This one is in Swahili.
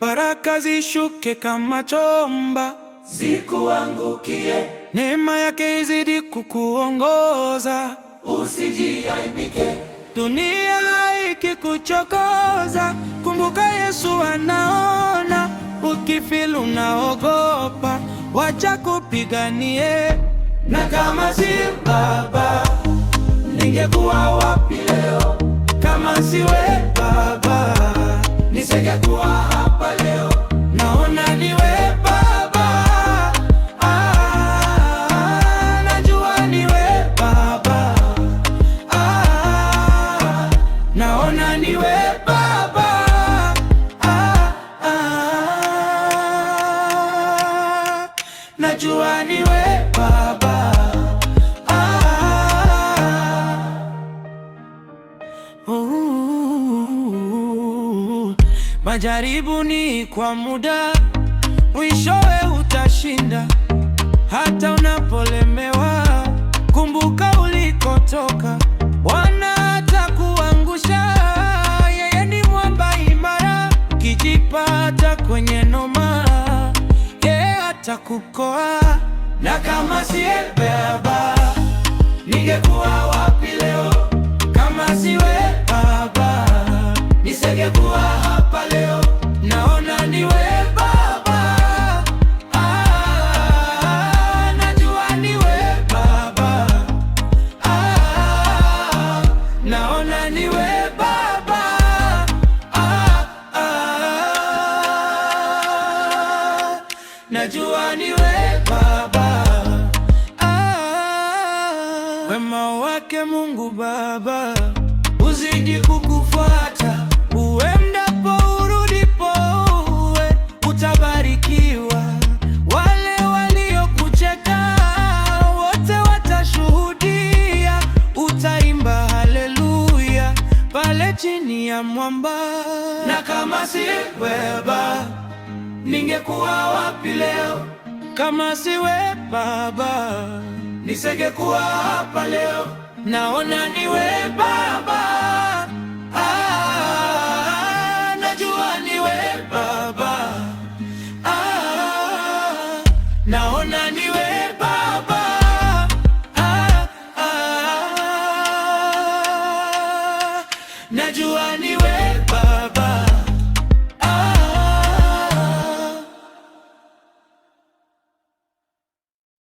baraka zishuke kama chomba, zikuangukie. Neema yake izidi kukuongoza, usijiaibike. Dunia ikikuchokoza, kumbuka Yesu anaona. Ukifeel unaogopa, wacha kupiganie. Na kama si Baba, ningekuwa wapi leo? Kama siwe Baba, nisingekuwa hapa leo. Naona niwe Baba, najua niwe Baba, naona niwe Baba, najua niwe Baba. Majaribu ni kwa muda, mwishowe utashinda. Hata unapolemewa, kumbuka ulikotoka. Bwana atakuangusha, yeye ni mwamba imara. Ukijipata kwenye noma, yeye atakukoa. Na kama siye Baba, ningekuwa wapi leo? Kama siwe Baba, nisingekuwa hapa leo. Naona niwe Baba, najua niwe Baba, naona niwe Baba, najua niwe Baba. Wema wake Mungu Baba uzidi kukufuata, uendapo urudipo, uwe utabarikiwa. Wale waliokucheka wote watashuhudia, utaimba haleluya pale chini ya mwamba. Na kama si Baba, ningekuwa wapi leo? Kama siwe Baba, nisingekuwa hapa leo. naona niwe Baba, najua niwe Baba, naona niwe Baba, najua